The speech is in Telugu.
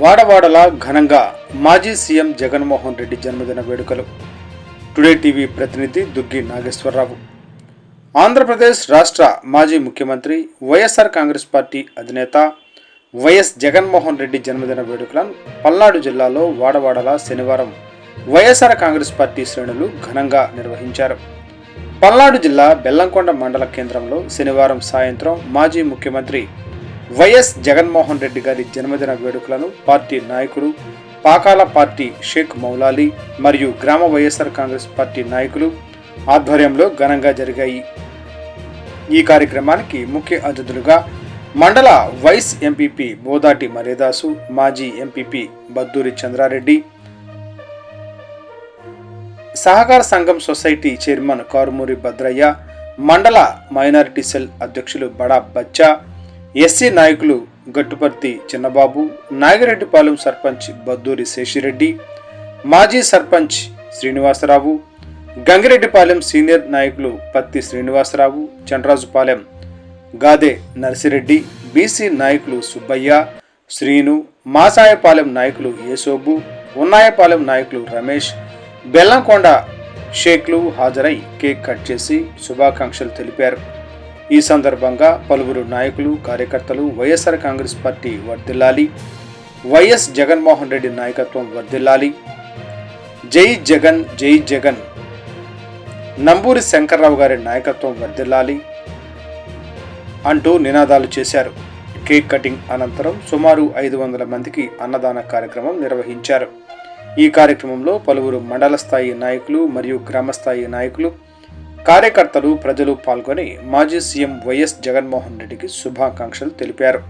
వాడవాడలా ఘనంగా మాజీ సీఎం జగన్మోహన్ రెడ్డి జన్మదిన వేడుకలు. టుడే టీవీ ప్రతినిధి దుగ్గి నాగేశ్వరరావు. ఆంధ్రప్రదేశ్ రాష్ట్ర మాజీ ముఖ్యమంత్రి, వైఎస్ఆర్ కాంగ్రెస్ పార్టీ అధినేత వైఎస్ జగన్మోహన్ రెడ్డి జన్మదిన వేడుకలను పల్నాడు జిల్లాలో వాడవాడలా శనివారం వైఎస్ఆర్ కాంగ్రెస్ పార్టీ శ్రేణులు ఘనంగా నిర్వహించారు. పల్నాడు జిల్లా బెల్లంకొండ మండల కేంద్రంలో శనివారం సాయంత్రం మాజీ ముఖ్యమంత్రి వైఎస్ జగన్మోహన్ రెడ్డి గారి జన్మదిన వేడుకలను పార్టీ నాయకుడు, పాకాల పార్టీ షేక్ మౌలాలి మరియు గ్రామ వైఎస్ఆర్ కాంగ్రెస్ పార్టీ నాయకులు ఆధ్వర్యంలో ఘనంగా జరిగాయి. ఈ కార్యక్రమానికి ముఖ్య అతిథులుగా మండల వైస్ ఎంపీపీ బోదాటి మరేదాసు, మాజీ ఎంపీపీ బద్దూరి చంద్రారెడ్డి, సహకార సంఘం సొసైటీ చైర్మన్ కారుమూరి భద్రయ్య, మండల మైనారిటీ సెల్ అధ్యక్షులు బడా బచ్చా, ఎస్సీ నాయకులు గట్టుపర్తి చిన్నబాబు, నాగిరెడ్డిపాలెం సర్పంచ్ బద్దూరి శేషిరెడ్డి, మాజీ సర్పంచ్ శ్రీనివాసరావు, గంగిరెడ్డిపాలెం సీనియర్ నాయకులు పత్తి శ్రీనివాసరావు, చండ్రాజుపాలెం గాదే నర్సిరెడ్డి, బీసీ నాయకులు సుబ్బయ్య, శ్రీను, మాసాయపాలెం నాయకులు యేసోబు, ఉన్నాయపాలెం నాయకులు రమేష్, బెల్లంకొండ షేక్లు హాజరై కేక్ కట్ చేసి శుభాకాంక్షలు తెలిపారు. ఈ సందర్భంగా పలువురు నాయకులు, కార్యకర్తలు వైఎస్ఆర్ కాంగ్రెస్ పార్టీ వర్ధిల్లాలి, వైఎస్ జగన్మోహన్ రెడ్డి నాయకత్వం వర్ధిల్లాలి, జై జగన్ జై జగన్, నంబూరి శంకర్రావు గారి నాయకత్వం వర్ధిల్లాలి అంటూ నినాదాలు చేశారు. కేక్ కటింగ్ అనంతరం సుమారు 500 మందికి అన్నదాన కార్యక్రమం నిర్వహించారు. ఈ కార్యక్రమంలో పలువురు మండల స్థాయి నాయకులు మరియు గ్రామస్థాయి నాయకులు, కార్యకర్తలు, ప్రజలు పాల్గొని మాజీ సీఎం వైఎస్ జగన్మోహన్ రెడ్డికి శుభాకాంక్షలు తెలిపారు.